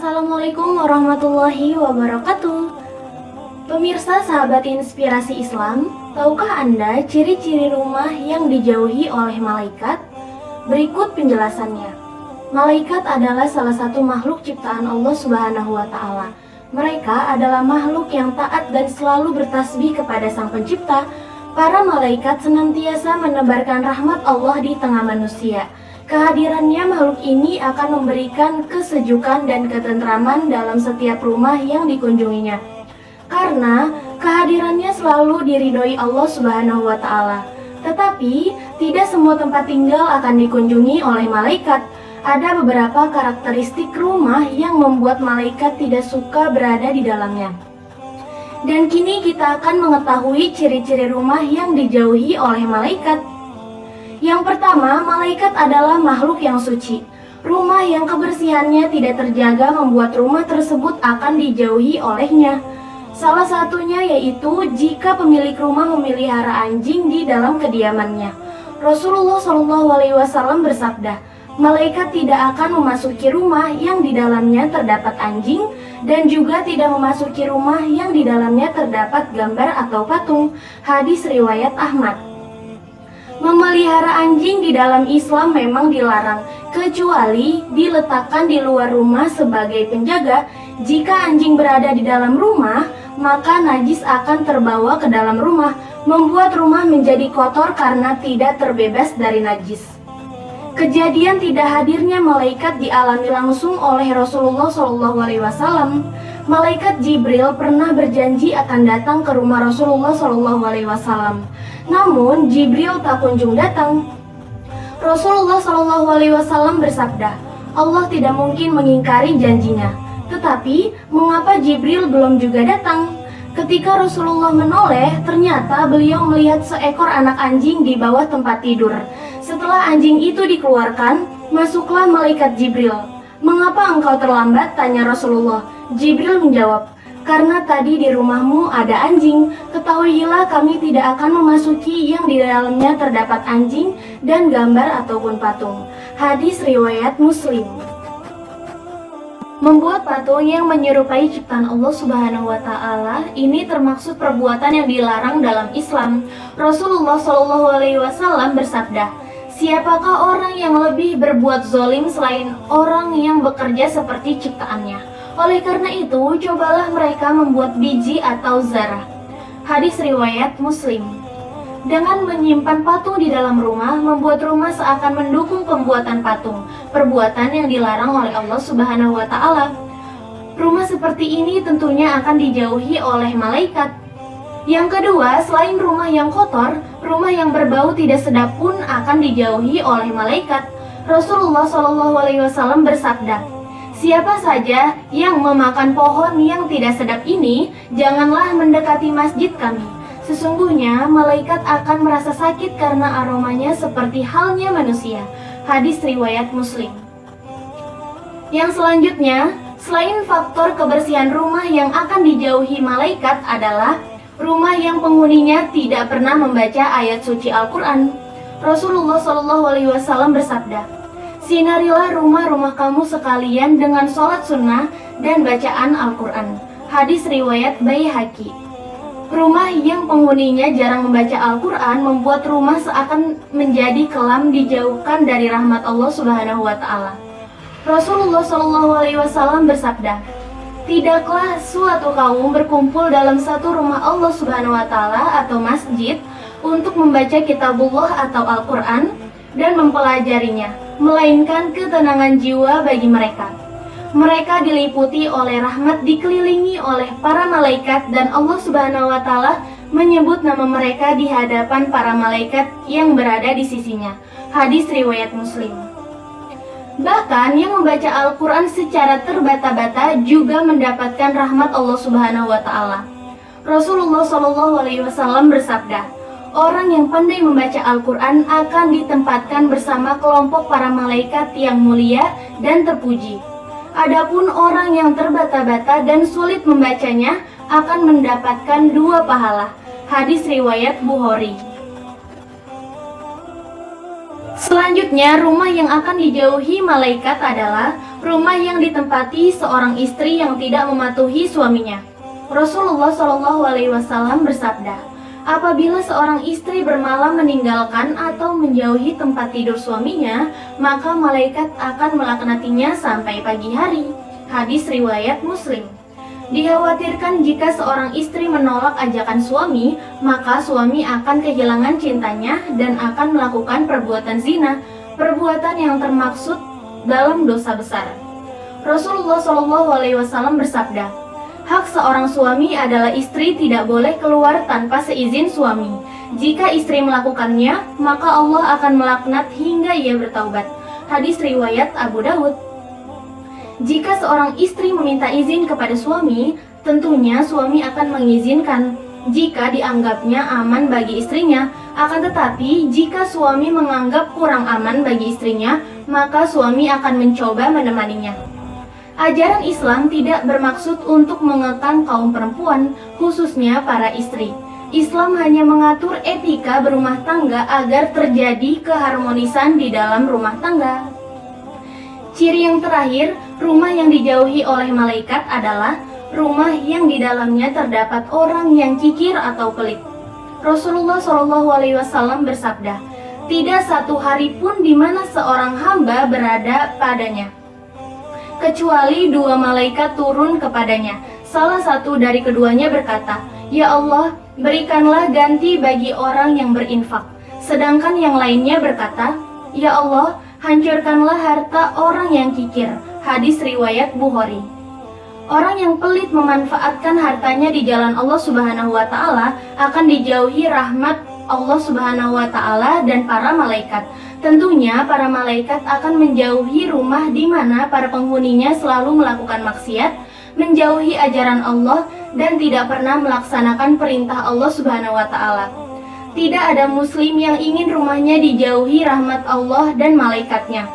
Assalamualaikum warahmatullahi wabarakatuh. Pemirsa sahabat inspirasi Islam, tahukah Anda ciri-ciri rumah yang dijauhi oleh malaikat? Berikut penjelasannya. Malaikat adalah salah satu makhluk ciptaan Allah Subhanahu wa Ta'ala. Mereka adalah makhluk yang taat dan selalu bertasbih kepada Sang Pencipta. Para malaikat senantiasa menebarkan rahmat Allah di tengah manusia. Kehadirannya makhluk ini akan memberikan kesejukan dan ketentraman dalam setiap rumah yang dikunjunginya. Karena kehadirannya selalu diridhoi Allah Subhanahu wa Ta'ala. Tetapi tidak semua tempat tinggal akan dikunjungi oleh malaikat. Ada beberapa karakteristik rumah yang membuat malaikat tidak suka berada di dalamnya. Dan kini kita akan mengetahui ciri-ciri rumah yang dijauhi oleh malaikat. Yang pertama, malaikat adalah makhluk yang suci. Rumah yang kebersihannya tidak terjaga membuat rumah tersebut akan dijauhi olehnya. Salah satunya yaitu jika pemilik rumah memelihara anjing di dalam kediamannya. Rasulullah SAW bersabda, malaikat tidak akan memasuki rumah yang di dalamnya terdapat anjing dan juga tidak memasuki rumah yang di dalamnya terdapat gambar atau patung. Hadis riwayat Ahmad. Memelihara anjing di dalam Islam memang dilarang, kecuali diletakkan di luar rumah sebagai penjaga. Jika anjing berada di dalam rumah, maka najis akan terbawa ke dalam rumah, membuat rumah menjadi kotor karena tidak terbebas dari najis. Kejadian tidak hadirnya malaikat dialami langsung oleh Rasulullah SAW. Malaikat Jibril pernah berjanji akan datang ke rumah Rasulullah SAW. Namun Jibril tak kunjung datang. Rasulullah SAW bersabda, Allah tidak mungkin mengingkari janjinya. Tetapi mengapa Jibril belum juga datang? Ketika Rasulullah menoleh, ternyata beliau melihat seekor anak anjing di bawah tempat tidur. Setelah anjing itu dikeluarkan, masuklah malaikat Jibril. Mengapa engkau terlambat? Tanya Rasulullah. Jibril menjawab, karena tadi di rumahmu ada anjing. Ketahuilah kami tidak akan memasuki yang di dalamnya terdapat anjing dan gambar ataupun patung. Hadis riwayat Muslim. Membuat patung yang menyerupai ciptaan Allah Subhanahu wa Ta'ala ini termaksud perbuatan yang dilarang dalam Islam. Rasulullah SAW bersabda, siapakah orang yang lebih berbuat zolim selain orang yang bekerja seperti ciptaannya? Oleh karena itu, cobalah mereka membuat biji atau zarah. Hadis riwayat Muslim. Dengan menyimpan patung di dalam rumah, membuat rumah seakan mendukung pembuatan patung, perbuatan yang dilarang oleh Allah Subhanahu wa Ta'ala. Rumah seperti ini tentunya akan dijauhi oleh malaikat. Yang kedua, selain rumah yang kotor, rumah yang berbau tidak sedap pun akan dijauhi oleh malaikat. Rasulullah SAW bersabda, siapa saja yang memakan pohon yang tidak sedap ini, janganlah mendekati masjid kami. Sesungguhnya malaikat akan merasa sakit karena aromanya seperti halnya manusia. Hadis riwayat Muslim. Yang selanjutnya, selain faktor kebersihan rumah yang akan dijauhi malaikat adalah rumah yang penghuninya tidak pernah membaca ayat suci Al-Quran. Rasulullah SAW bersabda, sinarilah rumah-rumah kamu sekalian dengan sholat sunnah dan bacaan Al-Quran. Hadis riwayat Baihaqi. Rumah yang penghuninya jarang membaca Al-Quran membuat rumah seakan menjadi kelam, dijauhkan dari rahmat Allah Subhanahu wa Ta'ala. Rasulullah SAW bersabda, tidaklah suatu kaum berkumpul dalam satu rumah Allah Subhanahu wa Ta'ala atau masjid untuk membaca kitabullah atau Al-Quran dan mempelajarinya, melainkan ketenangan jiwa bagi mereka. Mereka diliputi oleh rahmat, dikelilingi oleh para malaikat, dan Allah Subhanahu wa Ta'ala menyebut nama mereka di hadapan para malaikat yang berada di sisinya. Hadis riwayat Muslim. Bahkan yang membaca Al-Quran secara terbata-bata juga mendapatkan rahmat Allah Subhanahu wa Ta'ala. Rasulullah SAW bersabda, orang yang pandai membaca Al-Quran akan ditempatkan bersama kelompok para malaikat yang mulia dan terpuji. Adapun orang yang terbata-bata dan sulit membacanya akan mendapatkan 2 pahala. Hadis riwayat Bukhari. Selanjutnya, rumah yang akan dijauhi malaikat adalah Rumah yang ditempati seorang istri yang tidak mematuhi suaminya. Rasulullah Shallallahu Alaihi Wasallam bersabda, apabila seorang istri bermalam meninggalkan atau menjauhi tempat tidur suaminya, maka malaikat akan melaknatinya sampai pagi hari. Hadis riwayat Muslim. Dikhawatirkan jika seorang istri menolak ajakan suami, maka suami akan kehilangan cintanya dan akan melakukan perbuatan zina, perbuatan yang termaksud dalam dosa besar. Rasulullah Shallallahu Alaihi Wasallam bersabda, hak seorang suami adalah istri tidak boleh keluar tanpa seizin suami. Jika istri melakukannya, maka Allah akan melaknat hingga ia bertaubat. Hadis riwayat Abu Dawud. Jika seorang istri meminta izin kepada suami, tentunya suami akan mengizinkan jika dianggapnya aman bagi istrinya. Akan tetapi, jika suami menganggap kurang aman bagi istrinya, maka suami akan mencoba menemaninya. Ajaran Islam tidak bermaksud untuk mengekang kaum perempuan, khususnya para istri. Islam hanya mengatur etika berumah tangga agar terjadi keharmonisan di dalam rumah tangga. Ciri yang terakhir, rumah yang dijauhi oleh malaikat adalah rumah yang di dalamnya terdapat orang yang kikir atau pelit. Rasulullah Shallallahu Alaihi Wasallam bersabda, tidak satu hari pun di mana seorang hamba berada padanya, kecuali dua malaikat turun kepadanya. Salah satu dari keduanya berkata, ya Allah, berikanlah ganti bagi orang yang berinfak. Sedangkan yang lainnya berkata, ya Allah, hancurkanlah harta orang yang kikir. Hadis riwayat Bukhari. Orang yang pelit memanfaatkan hartanya di jalan Allah Subhanahu wa Ta'ala akan dijauhi rahmat Allah Subhanahu wa Ta'ala dan para malaikat. Tentunya para malaikat akan menjauhi rumah di mana para penghuninya selalu melakukan maksiat, menjauhi ajaran Allah, dan tidak pernah melaksanakan perintah Allah Subhanahu wa Ta'ala. Tidak ada muslim yang ingin rumahnya dijauhi rahmat Allah dan malaikatnya.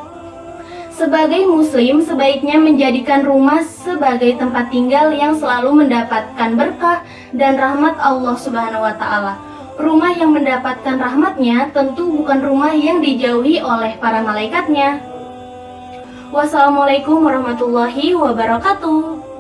Sebagai muslim, sebaiknya menjadikan rumah sebagai tempat tinggal yang selalu mendapatkan berkah dan rahmat Allah Subhanahu wa Ta'ala. Rumah yang mendapatkan rahmatnya tentu bukan rumah yang dijauhi oleh para malaikatnya. Wassalamualaikum warahmatullahi wabarakatuh.